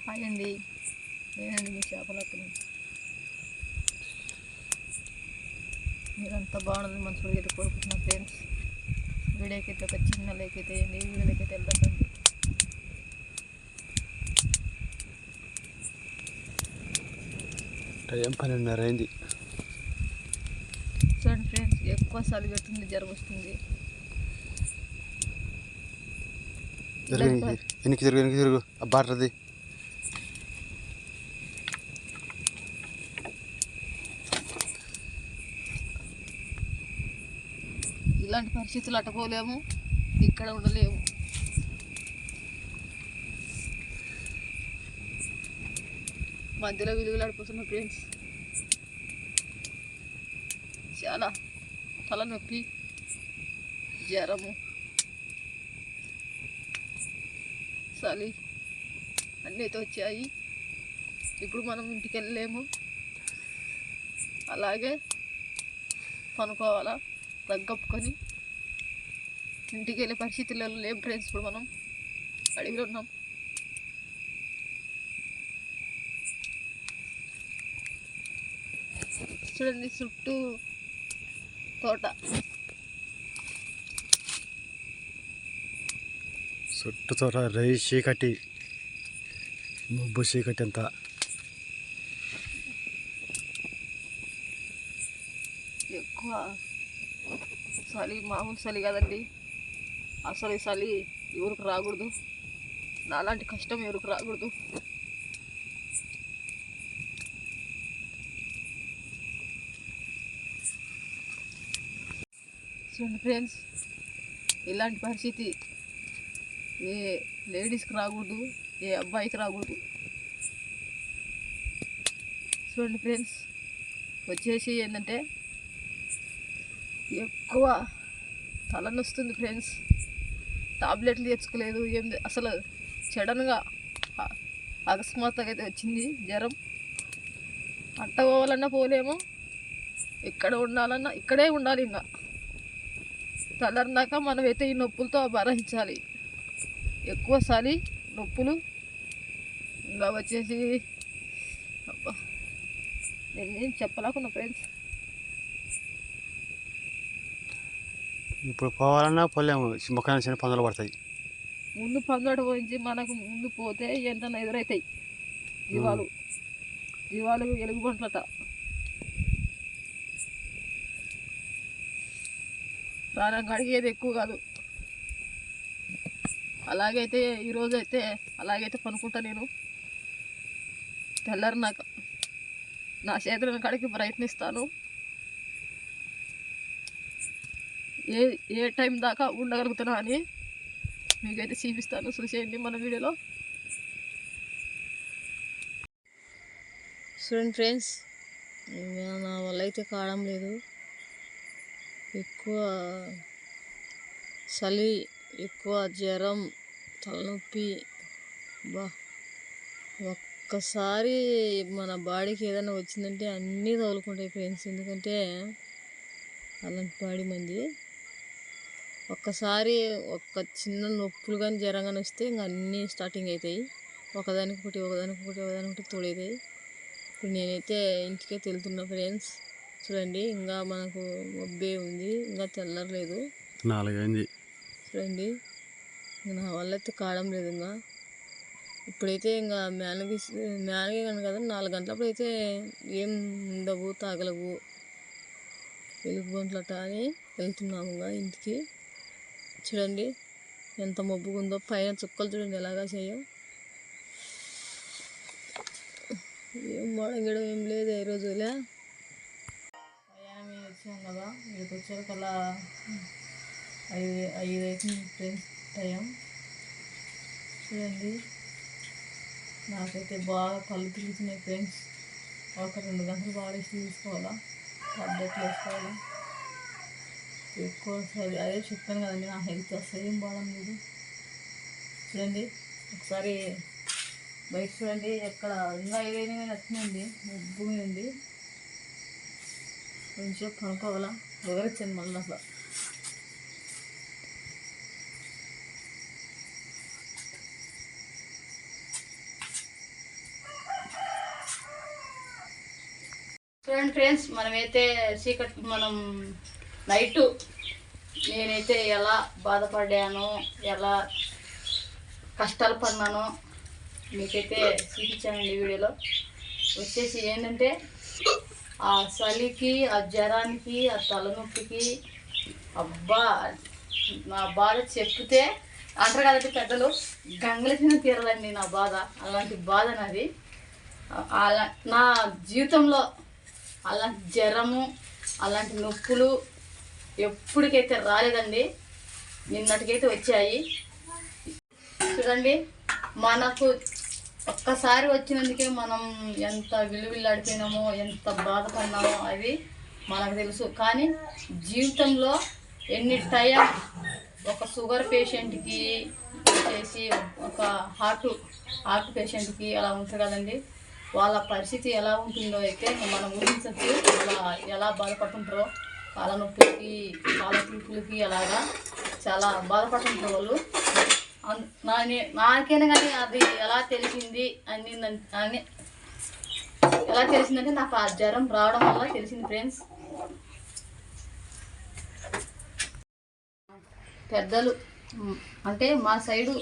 Hi అండి, నేనండి మీ చేపలక్కని. మీరంతా బాగుంది, మంచిగా అయితే కోరుకుంటున్నా ఫ్రెండ్స్. వీడియోకి అయితే ఒక చిన్న లైక్ అయితే వేయండి, వీడియోకి అయితే వెళ్దామండి. టైం 12:30 అయింది. చూడండి ఫ్రెండ్స్, ఎక్కువ చలి పెడుతుంది, జ్వరం వస్తుంది. వెనక్కి తిరుగు బాటది. ఇలాంటి పరిస్థితులు అట్టపోలేము, ఇక్కడ ఉండలేము. మధ్యలో విలువలాడిపోతున్నాం ఫ్రెండ్స్. చాలా తలనొప్పి, జ్వరము, చలి అన్నీతో వచ్చాయి. ఇప్పుడు మనం ఇంటికి వెళ్ళలేము, అలాగే పనుకోవాలా తగ్గప్పుకొని. ఇంటికి వెళ్ళే పరిస్థితుల్లో లేం ఫ్రెండ్స్. ఇప్పుడు మనం అడవిలో ఉన్నాం. చూడండి, చుట్టూ తోట, చుట్టూ రై చీకటి, మబ్బు చీకటి అంతా. ఎక్కువ చలి, మామూలు చలి కదండి. అసలు ఈ చలి ఎవరికి రాకూడదు, నాలాంటి కష్టం ఎవరికి రాకూడదు. చూడండి ఫ్రెండ్స్, ఇలాంటి పరిస్థితి ఏ లేడీస్కి రాకూడదు, ఏ అబ్బాయికి రాకూడదు. చూడండి ఫ్రెండ్స్, వచ్చేసి ఏంటంటే ఎక్కువ తలనొస్తుంది ఫ్రెండ్స్. టాబ్లెట్లు తెచ్చుకోలేదు, ఏం అసలు సడన్గా అకస్మాత్తుగా అయితే వచ్చింది జ్వరం. అట్ట పోవాలన్నా పోలేము, ఎక్కడ ఉండాలన్నా ఇక్కడే ఉండాలి. ఇంకా తెల్లారినాక మనమైతే ఈ నొప్పులతో భరించాలి. ఎక్కువ చలి, నొప్పులు. ఇంకా వచ్చేసి నేను చెప్పలేకున్నా ఫ్రెండ్స్. ఇప్పుడు పోవాలన్నా పోలేము, ముఖాన్ని చిన్న పందులు పడతాయి. ముందు పందులు పోయించి మనకు ముందు పోతే ఏంటన్నా ఎదురవుతాయి జీవాలు ఎలుగుబంట్లట. ప్రాణం కడిగేది ఎక్కువ కాదు. అలాగైతే ఈరోజు అయితే అలాగైతే పనుకుంటా నేను. తెల్లారినాక నా చేతులను కడిగి ప్రయత్నిస్తాను. ఏ టైం దాకా ఉండగలుగుతున్నా అని మీకైతే చూపిస్తాను, చూసేయండి మన వీడియోలో. చూడండి ఫ్రెండ్స్, నా వల్ల అయితే కావడం లేదు. ఎక్కువ చలి, ఎక్కువ జ్వరం, తలనొప్పి. ఒక్కసారి మన బాడీకి ఏదైనా వచ్చిందంటే అన్నీ తగులుకుంటాయి ఫ్రెండ్స్. ఎందుకంటే అలాంటి బాడీ మంది. ఒక్కసారి ఒక చిన్న నొప్పులు కానీ జ్వరం కానీ వస్తే ఇంకా అన్నీ స్టార్టింగ్ అవుతాయి. ఒకదానికొకటి తోడవుతాయి. ఇప్పుడు నేనైతే ఇంటికైతే వెళ్తున్నా ఫ్రెండ్స్. చూడండి, ఇంకా మనకు మబ్బే ఉంది, ఇంకా తెల్లలేదు, 4 అయింది. చూడండి, నా వల్ల అయితే కావడం లేదు. ఇంకా ఇప్పుడైతే ఇంకా మేనగే కానీ కదా 4 గంటలప్పుడు అయితే ఏం ఉండవు, తాగలవు, ఎలుగుబంట్లట అని వెళ్తున్నాము ఇంకా ఇంటికి. చూడండి ఎంత మబ్బుగా ఉందో, పైన చుక్కలు చూడండి ఎలాగా చేయో. ఏం మడగడం ఏం లేదు ఈ రోజులే. ప్రయాణం వచ్చాం కదా, ఇక్కడికి వచ్చాకల్లా 5 అవుతుంది ఫ్రెండ్స్ టైం. చూడండి, నాకైతే బాగా కళ్ళు తిరుగుతున్నాయి ఫ్రెండ్స్. ఒక 2 గంటలు బాగా రెస్ట్ తీసుకోవాలా, టాబ్లెట్లు వేసుకోవాలా. ఎక్కువ సరే అదే చెప్పాను కదండి, నా హెల్త్ అసలు ఏం బాగలేదు. చూడండి ఒకసారి బయట చూడండి, ఎక్కడ ఇంకా ఏదైనా నచ్చిందండి, మబ్బు మీద ఉంది. కొంచెం పనుకోవాలా, ఎగరొచ్చాను మళ్ళీ అసలు. చూడండి ఫ్రెండ్స్, మనమైతే మనం నైటు నేనైతే ఎలా బాధపడ్డానో, ఎలా కష్టాలు పడినానో మీకైతే చూపించానండి ఈ వీడియోలో. వచ్చేసి ఏంటంటే ఆ చలికి, ఆ జ్వరానికి, ఆ తలనొప్పికి అబ్బా నా బాధ చెప్తే అంటారు కదండి పెద్దలు, గంగలసిన తీరాలండి నా బాధ. అలాంటి బాధ నాది. అలా నా జీవితంలో అలాంటి జ్వరము, అలాంటి నొప్పులు ఎప్పటికైతే రాలేదండి. నిన్నటికైతే వచ్చాయి. చూడండి, మనకు ఒక్కసారి వచ్చినందుకే మనం ఎంత విలువిల్లాడిపోయినామో, ఎంత బాధపడినామో అది మనకు తెలుసు. కానీ జీవితంలో ఎన్ని టైం ఒక షుగర్ పేషెంట్కి వచ్చేసి, ఒక హార్ట్ పేషెంట్కి అలా ఉంటుంది కదండి, వాళ్ళ పరిస్థితి ఎలా ఉంటుందో అయితే మనం ఊహించచ్చు. అలా ఎలా బాధపడుతుంటారో, కాళ్ళ నొప్పులకి, కాళ్ళ తీపులకి అలాగా చాలా బాధపడుతుంటారు వాళ్ళు. నాకైనా కానీ అది ఎలా తెలిసింది అని ఎలా తెలిసిందంటే నాకు ఆ జ్వరం రావడం వల్ల తెలిసింది ఫ్రెండ్స్. పెద్దలు అంటే మా సైడు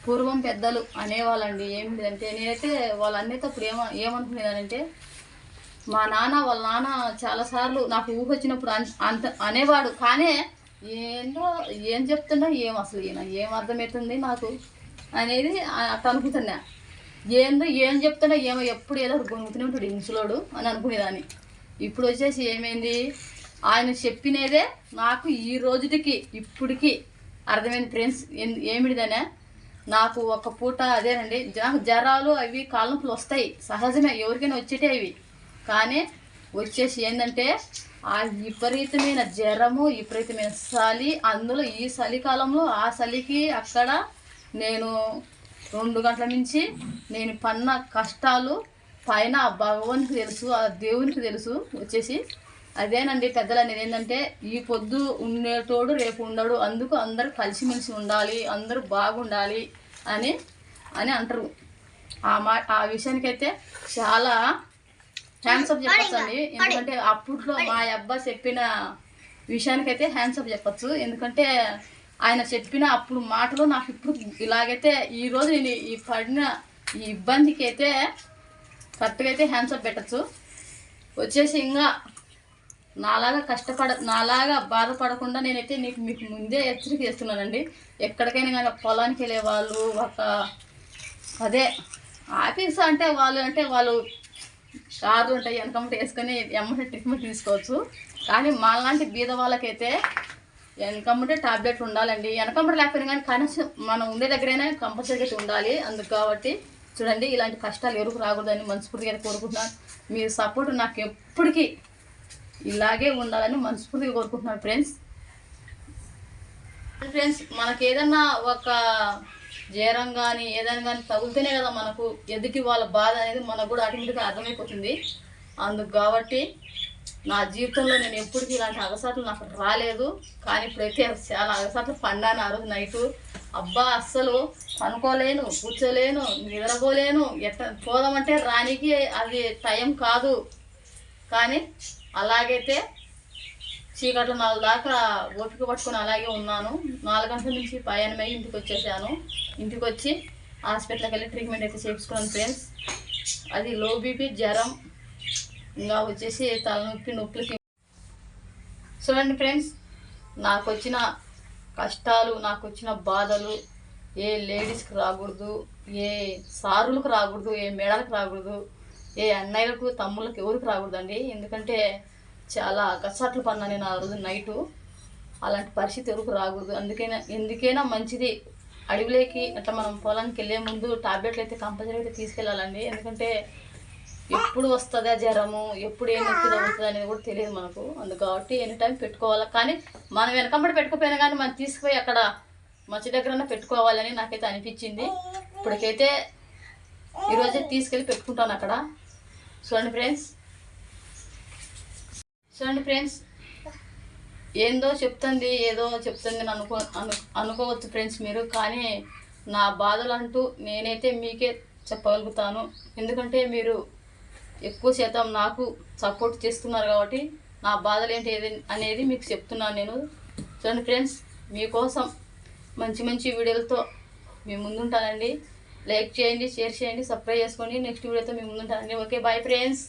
పూర్వం పెద్దలు అనేవాళ్ళండి. ఏమిటంటే నేనైతే వాళ్ళ అన్నేటప్పుడు ఏమనుకునేదానంటే, మా నాన్న వాళ్ళ నాన్న చాలాసార్లు నాకు ఊహ వచ్చినప్పుడు అంత అనేవాడు. కానీ ఏందో ఏం చెప్తున్నా అసలు ఏం అర్థమవుతుంది నాకు అనేది అట్లా అనుకుంటున్నా. ఏం చెప్తున్నా ఎప్పుడు ఏదో గొనుగుతూనే ఉంటాడు ఇంచులోడు అని అనుకునేదాన్ని. ఇప్పుడు వచ్చేసి ఏమైంది, ఆయన చెప్పినదే నాకు ఈ రోజుకి ఇప్పటికి అర్థమైంది ఫ్రెండ్స్. ఏమిటిదనే, నాకు ఒక పూట అదేనండి, నాకు జ్వరాలు అవి కాళ్ళ నొప్పులు వస్తాయి, సహజమే, ఎవరికైనా వచ్చేటే అవి. కానీ వచ్చేసి ఏంటంటే ఆ విపరీతమైన జ్వరము, విపరీతమైన చలి, అందులో ఈ చలికాలంలో ఆ చలికి అక్కడ నేను 2 గంటల నుంచి నేను పన్న కష్టాలు పైన భగవంతునికి తెలుసు, ఆ దేవునికి తెలుసు. వచ్చేసి అదేనండి పెద్దలు అనేది ఏంటంటే, ఈ పొద్దు ఉండేటోడు రేపు ఉండడు, అందుకు అందరూ కలిసిమెలిసి ఉండాలి, అందరూ బాగుండాలి అని అంటారు. ఆ విషయానికైతే చాలా హ్యాండ్స్ అప్ చెప్పచ్చు అండి. ఎందుకంటే అప్పట్లో మా అబ్బా చెప్పిన విషయానికైతే హ్యాండ్స్ అప్ చెప్పచ్చు. ఎందుకంటే ఆయన చెప్పిన అప్పుడు మాటలు నాకు ఇప్పుడు ఇలాగైతే ఈరోజు నేను ఈ పడిన ఈ ఇబ్బందికి అయితే కరెక్ట్గా అయితే హ్యాండ్స్ అప్ పెట్టచ్చు. వచ్చేసి ఇంకా నాలాగా బాధపడకుండా నేనైతే మీకు ముందే హెచ్చరిక చేస్తున్నానండి. ఎక్కడికైనా కానీ పొలానికి వెళ్ళే వాళ్ళు, ఒక అదే ఆఫీస్ అంటే వాళ్ళు కార్లు ఉంటాయి, వెనకమ్మట వేసుకొని ఎమ్మటి ట్రీట్మెంట్ తీసుకోవచ్చు. కానీ మాలాంటి బీద వాళ్ళకైతే వెనకమ్మటే టాబ్లెట్లు ఉండాలండి. వెనకమ్మట లేకపోయినా కానీ కనీసం మనం ఉండే దగ్గరైనా కంపల్సరీగా అయితే ఉండాలి. అందుకు కాబట్టి చూడండి, ఇలాంటి కష్టాలు ఎవరికి రాకూడదని మనస్ఫూర్తిగా కోరుకుంటున్నాను. మీ సపోర్ట్ నాకు ఎప్పటికీ ఇలాగే ఉండాలని మనస్ఫూర్తిగా కోరుకుంటున్నాను ఫ్రెండ్స్. మనకి ఏదన్నా ఒక జ్వరం కానీ ఏదైనా కానీ తగులుతూనే కదా మనకు ఎదుటి వాళ్ళ బాధ అనేది మనకు కూడా ఆటోమేటిక్గా అర్థమైపోతుంది. అందుకు కాబట్టి నా జీవితంలో నేను ఎప్పటికీ ఇలాంటి అగసాట్లు నాకు రాలేదు. కానీ ఇప్పుడైతే చాలా అగసాట్లు పడ్డాను. ఆ రోజు నైటు అబ్బా అస్సలు పనుకోలేను, కూర్చోలేను, నిద్రపోలేను, ఎట్లా పోదామంటే రానికి అది టైం కాదు. కానీ అలాగైతే చీకట్లో 4 దాకా ఓపిక పట్టుకొని అలాగే ఉన్నాను. 4 గంటల నుంచి పయనమై ఇంటికి వచ్చేసాను. ఇంటికి వచ్చి హాస్పిటల్కి వెళ్ళి ట్రీట్మెంట్ అయితే చేయించుకున్నాను ఫ్రెండ్స్. అది లో బీపీ, జ్వరం, ఇంకా వచ్చేసి తలనొప్పి, నొప్పులకి. చూడండి ఫ్రెండ్స్, నాకు వచ్చిన కష్టాలు, నాకు వచ్చిన బాధలు ఏ లేడీస్కి రాకూడదు, ఏ సారులకు రాకూడదు, ఏ మేడలకు రాకూడదు, ఏ అన్నయ్యలకు తమ్ముళ్ళకి ఎవరికి రాకూడదండి. ఎందుకంటే చాలా కష్టాలు పన్నా నేను ఆ రోజు నైటు. అలాంటి పరిస్థితి ఎవరికి రాకూడదు. ఎందుకైనా మంచిది అడవిలోకి అట్లా మనం పొలానికి వెళ్ళే ముందు టాబ్లెట్లు అయితే కంపల్సరీ అయితే తీసుకెళ్ళాలండి. ఎందుకంటే ఎప్పుడు వస్తుందా జ్వరము, ఎప్పుడు ఏం నొప్పి తగ్గుతుంది అనేది కూడా తెలియదు మనకు. అందుకు కాబట్టి ఎనీ టైం పెట్టుకోవాలి. కానీ మనం వెనకంబడి పెట్టుకోపోయినా కానీ మనం తీసుకుపోయి అక్కడ మంచి దగ్గర పెట్టుకోవాలని నాకైతే అనిపించింది. ఇప్పటికైతే ఈరోజే తీసుకెళ్ళి పెట్టుకుంటాను అక్కడ. చూడండి ఫ్రెండ్స్, ఏదో చెప్తుంది అని అనుకోవచ్చు ఫ్రెండ్స్ మీరు. కానీ నా బాధలు అంటూ నేనైతే మీకే చెప్పగలుగుతాను. ఎందుకంటే మీరు ఎక్కువ శాతం నాకు సపోర్ట్ చేస్తున్నారు కాబట్టి నా బాధలు ఏంటి అనేది మీకు చెప్తున్నాను నేను. చూడండి ఫ్రెండ్స్, మీకోసం మంచి మంచి వీడియోలతో మీ ముందుంటానండి. లైక్ చేయండి, షేర్ చేయండి, సబ్స్క్రైబ్ చేసుకోండి. నెక్స్ట్ వీడియోతో మీ ముందుంటానండి. Okay, bye friends.